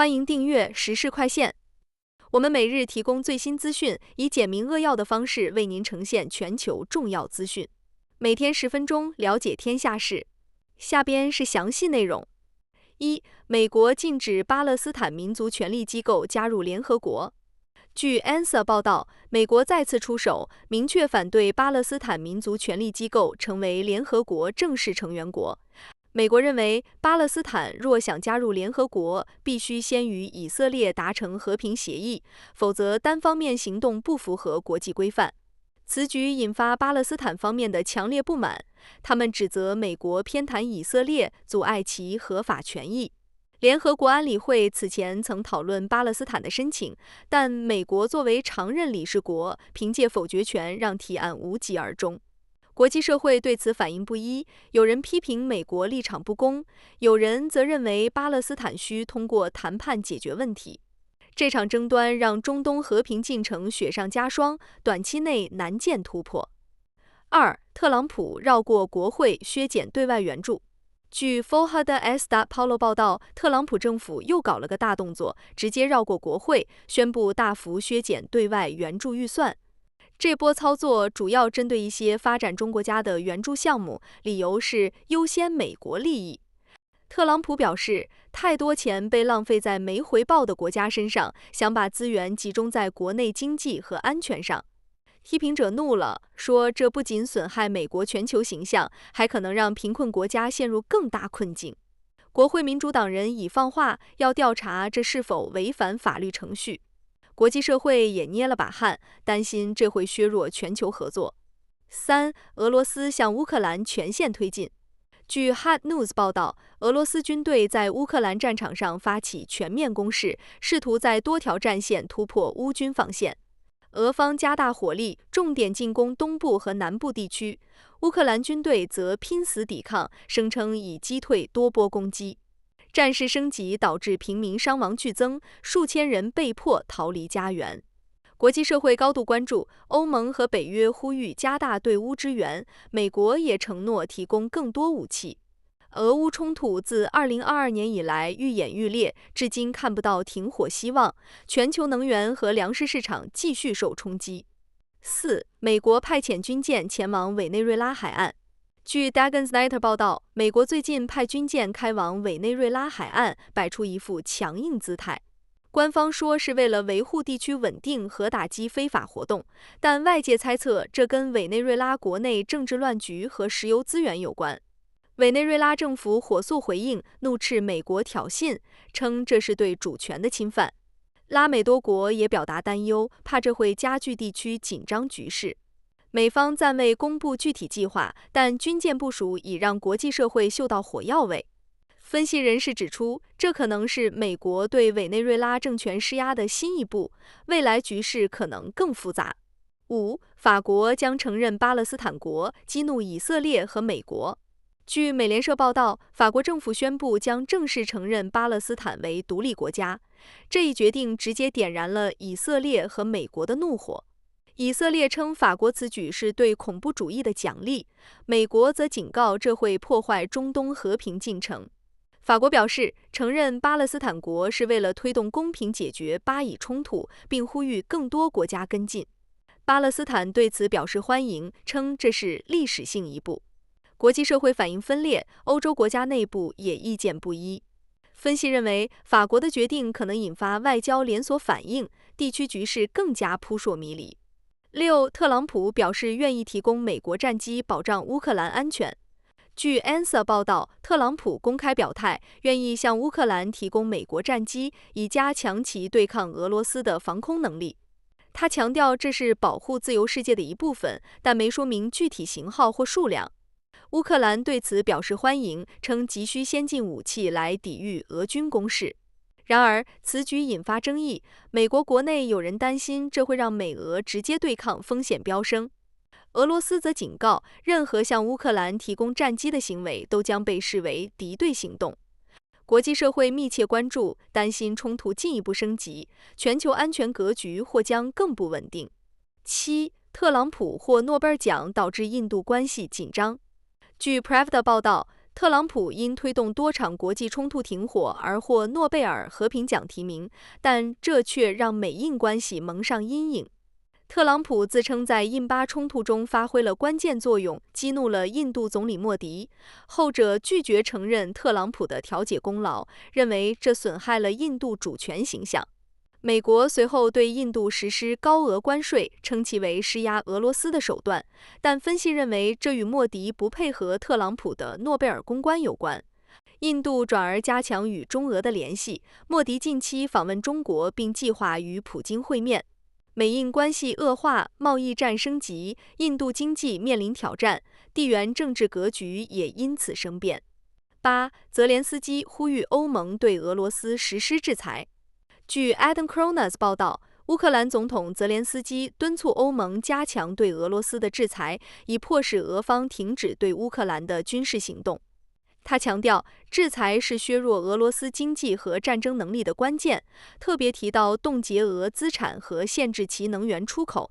欢迎订阅时事快线。我们每日提供最新资讯，以简明扼要的方式为您呈现全球重要资讯。每天10分钟，了解天下事。下边是详细内容。1. 美国禁止巴勒斯坦民族权利机构加入联合国。据 ANSA 报道，美国再次出手，明确反对巴勒斯坦民族权利机构成为联合国正式成员国。美国认为，巴勒斯坦若想加入联合国，必须先与以色列达成和平协议，否则单方面行动不符合国际规范。此举引发巴勒斯坦方面的强烈不满，他们指责美国偏袒以色列，阻碍其合法权益。联合国安理会此前曾讨论巴勒斯坦的申请，但美国作为常任理事国，凭借否决权让提案无疾而终。国际社会对此反应不一，有人批评美国立场不公，有人则认为巴勒斯坦需通过谈判解决问题。这场争端让中东和平进程雪上加霜，短期内难见突破。2. 特朗普绕过国会削减对外援助。据 Folha de Sao Paulo 报道，特朗普政府又搞了个大动作，直接绕过国会，宣布大幅削减对外援助预算。这波操作主要针对一些发展中国家的援助项目，理由是优先美国利益。特朗普表示，太多钱被浪费在没回报的国家身上，想把资源集中在国内经济和安全上。批评者怒了，说这不仅损害美国全球形象，还可能让贫困国家陷入更大困境。国会民主党人已放话，要调查这是否违反法律程序。国际社会也捏了把汗，担心这会削弱全球合作。3. 俄罗斯向乌克兰全线推进。据 Hot News 报道，俄罗斯军队在乌克兰战场上发起全面攻势，试图在多条战线突破乌军防线。俄方加大火力，重点进攻东部和南部地区，乌克兰军队则拼死抵抗，声称已击退多波攻击。战事升级导致平民伤亡剧增，数千人被迫逃离家园。国际社会高度关注，欧盟和北约呼吁加大对乌支援，美国也承诺提供更多武器。俄乌冲突自2022年以来愈演愈烈，至今看不到停火希望，全球能源和粮食市场继续受冲击。4. 美国派遣军舰前往委内瑞拉海岸。据 Dagens 报道，美国最近派军舰开往委内瑞拉海岸，摆出一副强硬姿态。官方说是为了维护地区稳定和打击非法活动，但外界猜测这跟委内瑞拉国内政治乱局和石油资源有关。委内瑞拉政府火速回应，怒斥美国挑衅，称这是对主权的侵犯。拉美多国也表达担忧，怕这会加剧地区紧张局势。美方暂未公布具体计划，但军舰部署已让国际社会嗅到火药味。分析人士指出，这可能是美国对委内瑞拉政权施压的新一步，未来局势可能更复杂。5. 法国将承认巴勒斯坦国，激怒以色列和美国。据美联社报道，法国政府宣布将正式承认巴勒斯坦为独立国家。这一决定直接点燃了以色列和美国的怒火。以色列称法国此举是对恐怖主义的奖励，美国则警告这会破坏中东和平进程。法国表示，承认巴勒斯坦国是为了推动公平解决巴以冲突，并呼吁更多国家跟进。巴勒斯坦对此表示欢迎，称这是历史性一步。国际社会反应分裂，欧洲国家内部也意见不一。分析认为，法国的决定可能引发外交连锁反应，地区局势更加扑朔迷离。6. 特朗普表示愿意提供美国战机保障乌克兰安全。据 ANSA 报道，特朗普公开表态，愿意向乌克兰提供美国战机，以加强其对抗俄罗斯的防空能力。他强调这是保护自由世界的一部分，但没说明具体型号或数量。乌克兰对此表示欢迎，称急需先进武器来抵御俄军攻势。然而，此举引发争议，美国国内有人担心这会让美俄直接对抗风险飙升。俄罗斯则警告，任何向乌克兰提供战机的行为都将被视为敌对行动。国际社会密切关注，担心冲突进一步升级，全球安全格局或将更不稳定。7. 特朗普获诺贝尔奖导致印度关系紧张。据 Pravda 报道，特朗普因推动多场国际冲突停火而获诺贝尔和平奖提名，但这却让美印关系蒙上阴影。特朗普自称在印巴冲突中发挥了关键作用，激怒了印度总理莫迪，后者拒绝承认特朗普的调解功劳，认为这损害了印度主权形象。美国随后对印度实施高额关税，称其为施压俄罗斯的手段，但分析认为这与莫迪不配合特朗普的诺贝尔公关有关。印度转而加强与中俄的联系，莫迪近期访问中国，并计划与普京会面。美印关系恶化，贸易战升级，印度经济面临挑战，地缘政治格局也因此生变。8. 泽连斯基呼吁欧盟对俄罗斯实施制裁。据 Adam Kronos 报道，乌克兰总统泽连斯基敦促欧盟加强对俄罗斯的制裁，以迫使俄方停止对乌克兰的军事行动。他强调，制裁是削弱俄罗斯经济和战争能力的关键，特别提到冻结俄资产和限制其能源出口。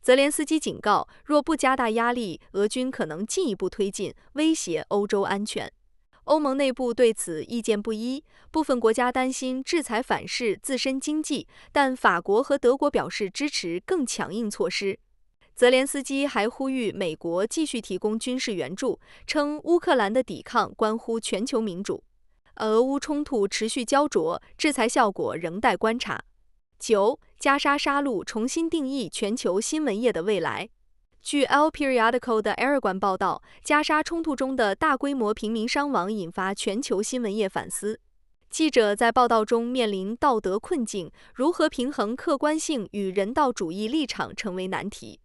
泽连斯基警告，若不加大压力，俄军可能进一步推进，威胁欧洲安全。欧盟内部对此意见不一，部分国家担心制裁反噬自身经济，但法国和德国表示支持更强硬措施。泽连斯基还呼吁美国继续提供军事援助，称乌克兰的抵抗关乎全球民主。俄乌冲突持续焦灼，制裁效果仍待观察。9. 加沙杀戮重新定义全球新闻业的未来。据 El Periodico 的 Aragon 报道，加沙冲突中的大规模平民伤亡引发全球新闻业反思。记者在报道中面临道德困境，如何平衡客观性与人道主义立场成为难题。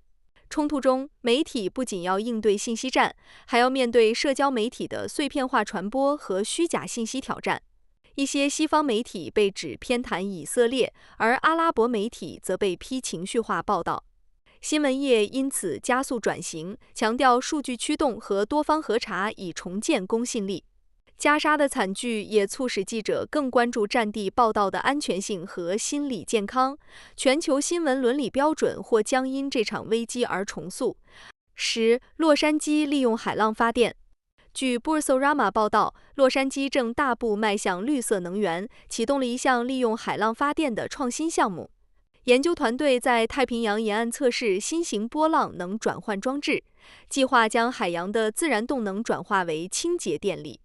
冲突中，媒体不仅要应对信息战，还要面对社交媒体的碎片化传播和虚假信息挑战。一些西方媒体被指偏袒以色列，而阿拉伯媒体则被批情绪化报道。新闻业因此加速转型，强调数据驱动和多方核查以重建公信力。加沙的惨剧也促使记者更关注战地报道的安全性和心理健康。全球新闻伦理标准或将因这场危机而重塑。10. 洛杉矶利用海浪发电。据 Boursorama 报道，洛杉矶正大步迈向绿色能源，启动了一项利用海浪发电的创新项目。研究团队在太平洋沿岸测试新型波浪能转换装置，计划将海洋的自然动能转化为清洁电力。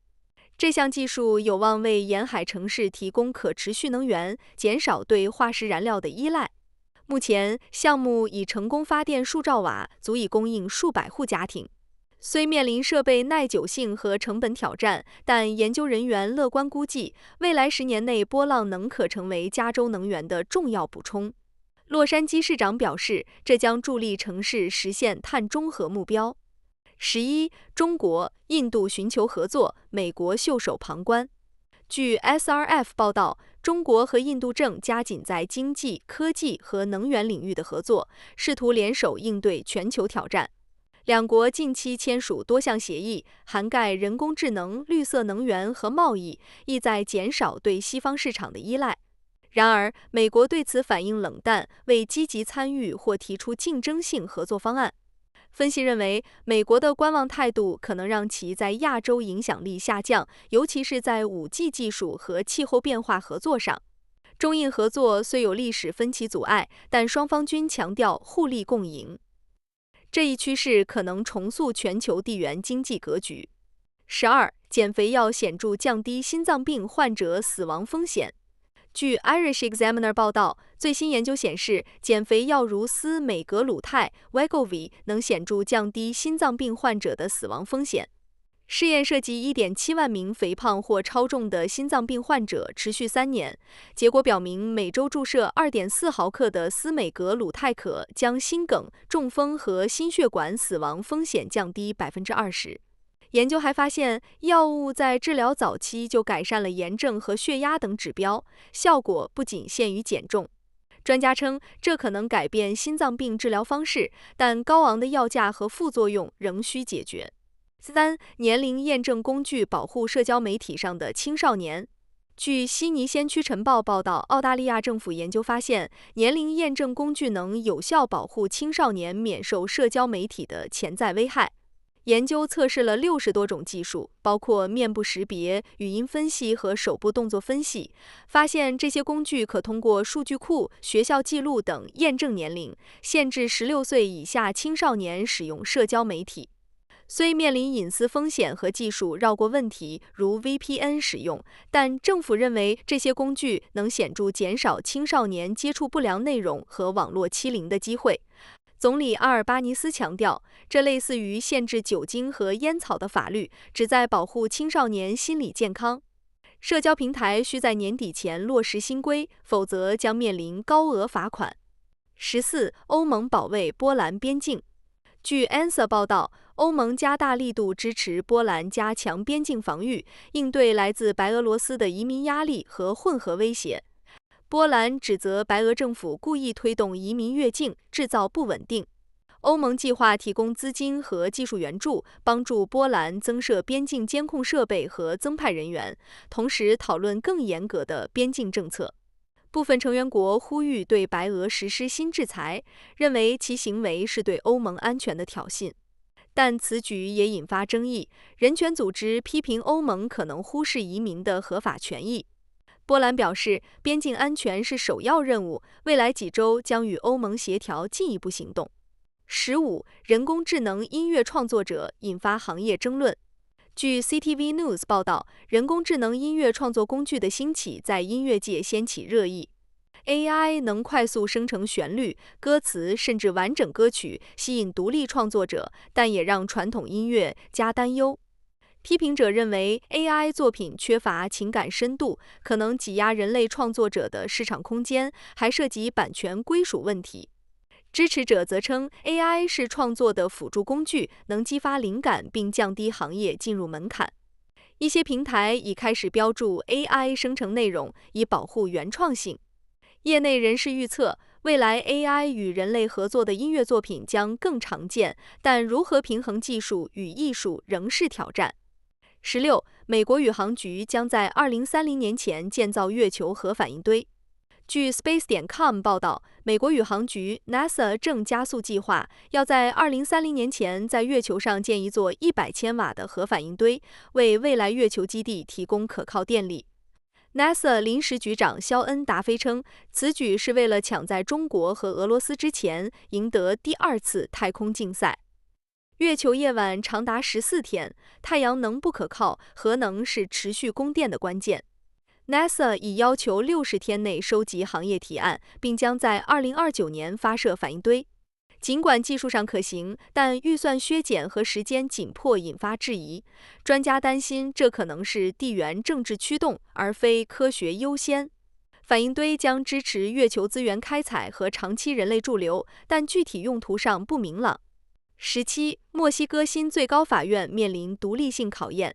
这项技术有望为沿海城市提供可持续能源，减少对化石燃料的依赖。目前，项目已成功发电数兆瓦，足以供应数百户家庭。虽面临设备耐久性和成本挑战，但研究人员乐观估计，未来10年内波浪能可成为加州能源的重要补充。洛杉矶市长表示，这将助力城市实现碳中和目标。11. 中国、印度寻求合作，美国袖手旁观。据 SRF 报道，中国和印度正加紧在经济、科技和能源领域的合作，试图联手应对全球挑战。两国近期签署多项协议，涵盖人工智能、绿色能源和贸易，意在减少对西方市场的依赖。然而，美国对此反应冷淡，未积极参与或提出竞争性合作方案。分析认为，美国的观望态度可能让其在亚洲影响力下降，尤其是在5G 技术和气候变化合作上。中印合作虽有历史分歧阻碍，但双方均强调互利共赢。这一趋势可能重塑全球地缘经济格局。12. 减肥药显著降低心脏病患者死亡风险。据 Irish Examiner 报道，最新研究显示，减肥药如司美格鲁肽 （Wegovy） 能显著降低心脏病患者的死亡风险。试验涉及1.7万名肥胖或超重的心脏病患者，持续3年。结果表明，每周注射2.4毫克的司美格鲁肽可将心梗、中风和心血管死亡风险降低20%。研究还发现，药物在治疗早期就改善了炎症和血压等指标，效果不仅限于减重。专家称，这可能改变心脏病治疗方式，但高昂的药价和副作用仍需解决。3. 年龄验证工具保护社交媒体上的青少年。据悉尼先驱晨报报道，澳大利亚政府研究发现，年龄验证工具能有效保护青少年免受社交媒体的潜在危害。研究测试了60多种技术，包括面部识别、语音分析和手部动作分析，发现这些工具可通过数据库、学校记录等验证年龄，限制16岁以下青少年使用社交媒体。虽面临隐私风险和技术绕过问题，如 VPN 使用，但政府认为这些工具能显著减少青少年接触不良内容和网络欺凌的机会。总理阿尔巴尼斯强调，这类似于限制酒精和烟草的法律，旨在保护青少年心理健康。社交平台需在年底前落实新规，否则将面临高额罚款。14. 欧盟保卫波兰边境。据 ANSA 报道，欧盟加大力度支持波兰加强边境防御，应对来自白俄罗斯的移民压力和混合威胁。波兰指责白俄政府故意推动移民越境，制造不稳定。欧盟计划提供资金和技术援助，帮助波兰增设边境监控设备和增派人员，同时讨论更严格的边境政策。部分成员国呼吁对白俄实施新制裁，认为其行为是对欧盟安全的挑衅。但此举也引发争议，人权组织批评欧盟可能忽视移民的合法权益。波兰表示，边境安全是首要任务，未来几周将与欧盟协调进一步行动。15. 人工智能音乐创作者引发行业争论。据 CTV News 报道，人工智能音乐创作工具的兴起在音乐界掀起热议。AI 能快速生成旋律、歌词，甚至完整歌曲，吸引独立创作者，但也让传统音乐加担忧。批评者认为 AI 作品缺乏情感深度，可能挤压人类创作者的市场空间，还涉及版权归属问题。支持者则称 AI 是创作的辅助工具，能激发灵感并降低行业进入门槛。一些平台已开始标注 AI 生成内容，以保护原创性。业内人士预测，未来 AI 与人类合作的音乐作品将更常见，但如何平衡技术与艺术仍是挑战。16. 美国宇航局将在2030年前建造月球核反应堆。据 Space.com 报道，美国宇航局 NASA 正加速计划，要在2030年前在月球上建一座100千瓦的核反应堆，为未来月球基地提供可靠电力。NASA 临时局长肖恩·达菲称，此举是为了抢在中国和俄罗斯之前赢得第2次太空竞赛。月球夜晚长达14天，太阳能不可靠，核能是持续供电的关键。NASA 已要求60天内收集行业提案，并将在2029年发射反应堆。尽管技术上可行，但预算削减和时间紧迫引发质疑。专家担心，这可能是地缘政治驱动，而非科学优先。反应堆将支持月球资源开采和长期人类驻留，但具体用途上不明朗。17. 墨西哥新最高法院面临独立性考验。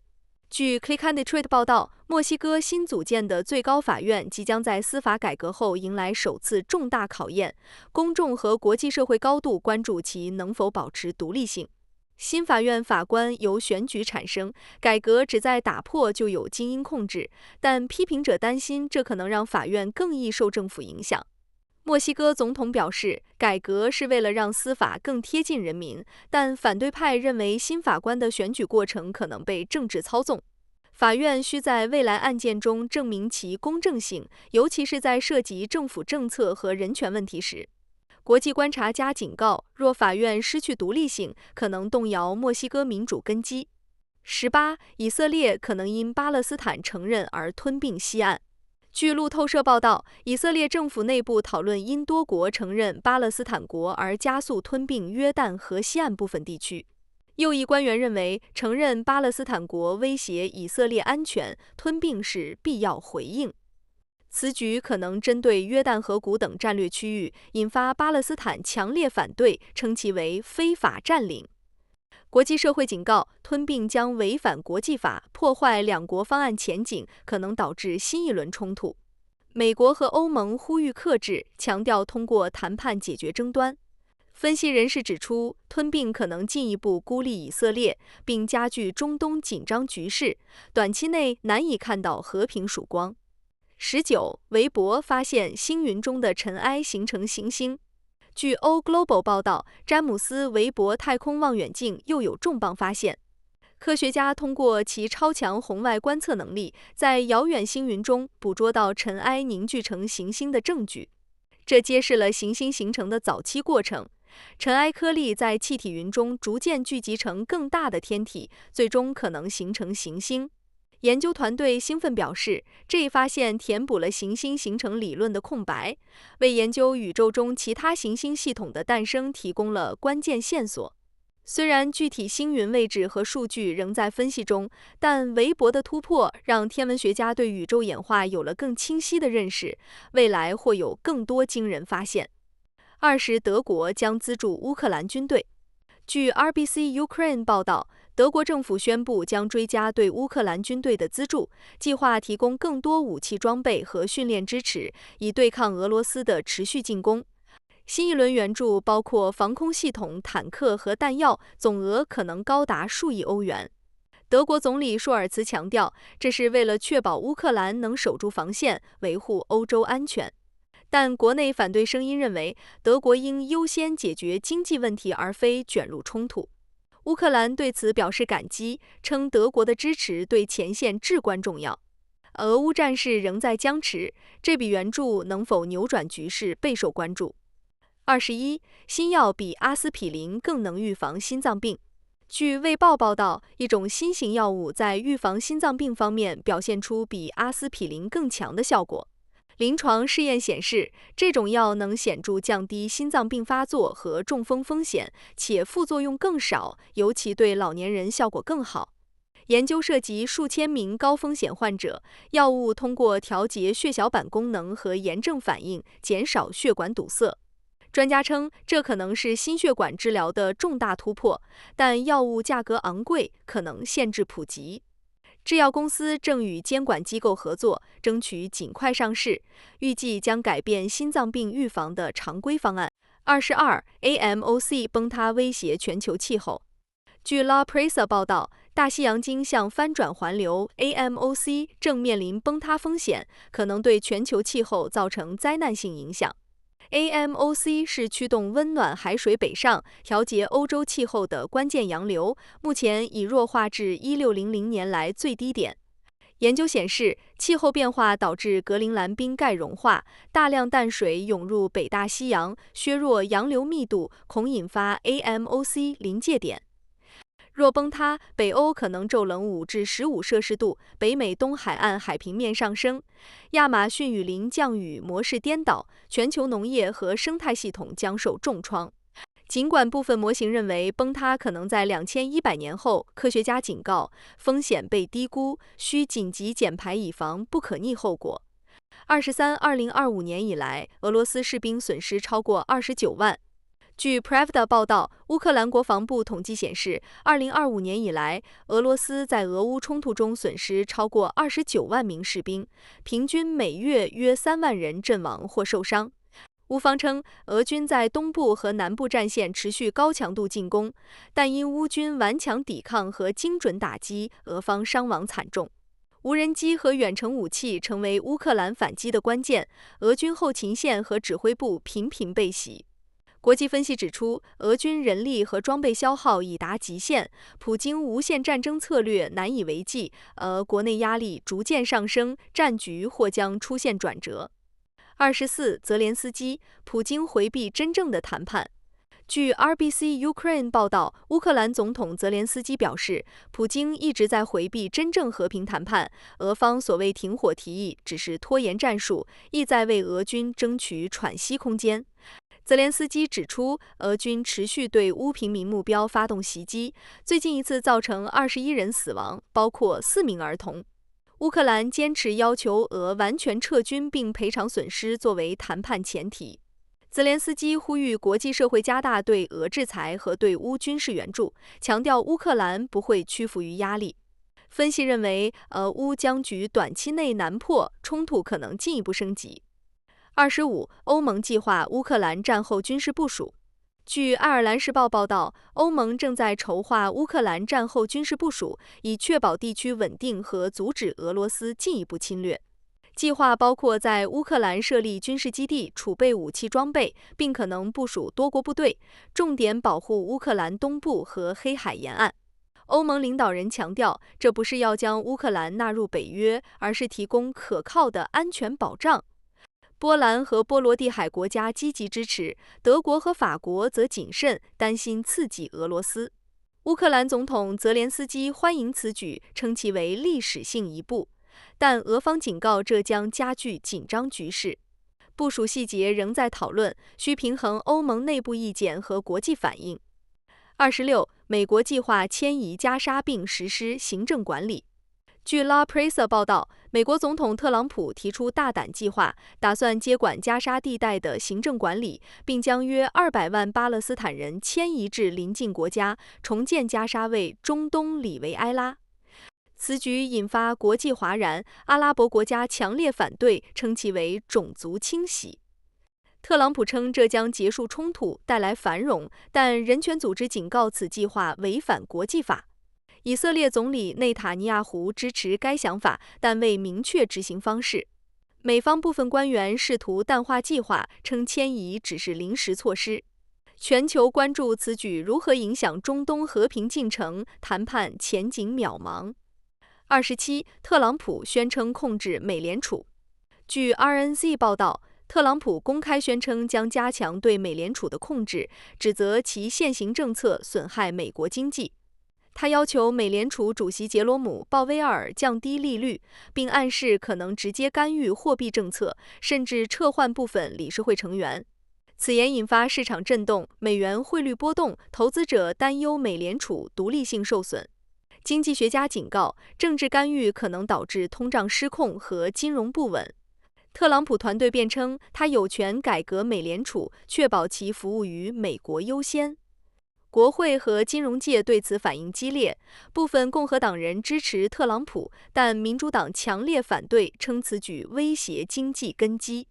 据 Click&Trade 报道，墨西哥新组建的最高法院即将在司法改革后迎来首次重大考验，公众和国际社会高度关注其能否保持独立性。新法院法官由选举产生，改革旨在打破旧有精英控制，但批评者担心这可能让法院更易受政府影响。墨西哥总统表示，改革是为了让司法更贴近人民，但反对派认为新法官的选举过程可能被政治操纵。法院需在未来案件中证明其公正性，尤其是在涉及政府政策和人权问题时。国际观察家警告，若法院失去独立性，可能动摇墨西哥民主根基。18. 以色列可能因巴勒斯坦承认而吞并西岸。据路透社报道，以色列政府内部讨论因多国承认巴勒斯坦国而加速吞并约旦河西岸部分地区。右翼官员认为，承认巴勒斯坦国威胁以色列安全，吞并是必要回应。此举可能针对约旦河谷等战略区域，引发巴勒斯坦强烈反对，称其为非法占领。国际社会警告，吞并将违反国际法，破坏两国方案前景，可能导致新一轮冲突。美国和欧盟呼吁克制，强调通过谈判解决争端。分析人士指出，吞并可能进一步孤立以色列，并加剧中东紧张局势，短期内难以看到和平曙光。19. 韦伯发现星云中的尘埃形成行星。据 O Global 报道，詹姆斯·韦伯太空望远镜又有重磅发现。科学家通过其超强红外观测能力，在遥远星云中捕捉到尘埃凝聚成行星的证据。这揭示了行星形成的早期过程。尘埃颗粒在气体云中逐渐聚集成更大的天体，最终可能形成行星。研究团队兴奋表示，这一发现填补了行星形成理论的空白，为研究宇宙中其他行星系统的诞生提供了关键线索。虽然具体星云位置和数据仍在分析中，但韦伯的突破让天文学家对宇宙演化有了更清晰的认识，未来或有更多惊人发现。20德国将资助乌克兰军队。据 RBC Ukraine 报道，德国政府宣布将追加对乌克兰军队的资助，计划提供更多武器装备和训练支持，以对抗俄罗斯的持续进攻。新一轮援助包括防空系统、坦克和弹药，总额可能高达数亿欧元。德国总理舒尔茨强调，这是为了确保乌克兰能守住防线，维护欧洲安全。但国内反对声音认为，德国应优先解决经济问题，而非卷入冲突。乌克兰对此表示感激，称德国的支持对前线至关重要。俄乌战事仍在僵持，这笔援助能否扭转局势备受关注。21. 新药比阿司匹林更能预防心脏病。据《卫报》报道，一种新型药物在预防心脏病方面表现出比阿司匹林更强的效果。临床试验显示，这种药能显著降低心脏病发作和中风风险，且副作用更少，尤其对老年人效果更好。研究涉及数千名高风险患者，药物通过调节血小板功能和炎症反应，减少血管堵塞。专家称，这可能是心血管治疗的重大突破，但药物价格昂贵，可能限制普及。制药公司正与监管机构合作，争取尽快上市，预计将改变心脏病预防的常规方案。22. AMOC 崩塌威胁全球气候。据 La Pressa 报道，大西洋经向翻转环流 AMOC 正面临崩塌风险，可能对全球气候造成灾难性影响。AMOC 是驱动温暖海水北上、调节欧洲气候的关键洋流，目前已弱化至1600年来最低点。研究显示，气候变化导致格陵兰冰盖融化，大量淡水涌入北大西洋，削弱洋流密度，恐引发 AMOC 临界点。若崩塌，北欧可能骤冷5至15摄氏度，北美东海岸海平面上升，亚马逊雨林降雨模式颠倒，全球农业和生态系统将受重创。尽管部分模型认为崩塌可能在2100年后，科学家警告风险被低估，需紧急减排以防不可逆后果。2025年以来，俄罗斯士兵损失超过29万。据 Pravda 报道，乌克兰国防部统计显示，2025年以来，俄罗斯在俄乌冲突中损失超过29万名士兵，平均每月约3万人阵亡或受伤。乌方称，俄军在东部和南部战线持续高强度进攻，但因乌军顽强抵抗和精准打击，俄方伤亡惨重。无人机和远程武器成为乌克兰反击的关键，俄军后勤线和指挥部频频被袭。国际分析指出，俄军人力和装备消耗已达极限，普京无限战争策略难以为继，国内压力逐渐上升，战局或将出现转折。24. 泽连斯基，普京回避真正的谈判。据 RBC Ukraine 报道，乌克兰总统泽连斯基表示，普京一直在回避真正和平谈判，俄方所谓停火提议只是拖延战术，意在为俄军争取喘息空间。泽连斯基指出，俄军持续对乌平民目标发动袭击，最近一次造成21人死亡，包括4名儿童。乌克兰坚持要求俄完全撤军并赔偿损失作为谈判前提。泽连斯基呼吁国际社会加大对俄制裁和对乌军事援助，强调乌克兰不会屈服于压力。分析认为，乌僵局短期内难破，冲突可能进一步升级。25. 欧盟计划乌克兰战后军事部署。据爱尔兰时报报道，欧盟正在筹划乌克兰战后军事部署，以确保地区稳定和阻止俄罗斯进一步侵略。计划包括在乌克兰设立军事基地、储备武器装备，并可能部署多国部队，重点保护乌克兰东部和黑海沿岸。欧盟领导人强调，这不是要将乌克兰纳入北约，而是提供可靠的安全保障。波兰和波罗的海国家积极支持，德国和法国则谨慎，担心刺激俄罗斯。乌克兰总统泽连斯基欢迎此举，称其为历史性一步，但俄方警告这将加剧紧张局势。部署细节仍在讨论，需平衡欧盟内部意见和国际反应。26. 美国计划迁移加沙并实施行政管理。据 La Pressa 报道，美国总统特朗普提出大胆计划，打算接管加沙地带的行政管理，并将约200万巴勒斯坦人迁移至邻近国家，重建加沙为中东里维埃拉。此举引发国际哗然，阿拉伯国家强烈反对，称其为种族清洗。特朗普称这将结束冲突，带来繁荣，但人权组织警告此计划违反国际法。以色列总理内塔尼亚胡支持该想法，但未明确执行方式。美方部分官员试图淡化计划，称迁移只是临时措施。全球关注此举如何影响中东和平进程，谈判前景渺茫。27. 特朗普宣称控制美联储。据 RNZ 报道，特朗普公开宣称将加强对美联储的控制，指责其现行政策损害美国经济。他要求美联储主席杰罗姆·鲍威尔降低利率，并暗示可能直接干预货币政策，甚至撤换部分理事会成员。此言引发市场震动，美元汇率波动，投资者担忧美联储独立性受损。经济学家警告，政治干预可能导致通胀失控和金融不稳。特朗普团队辩称，他有权改革美联储，确保其服务于美国优先。国会和金融界对此反应激烈，部分共和党人支持特朗普，但民主党强烈反对，称此举威胁经济根基。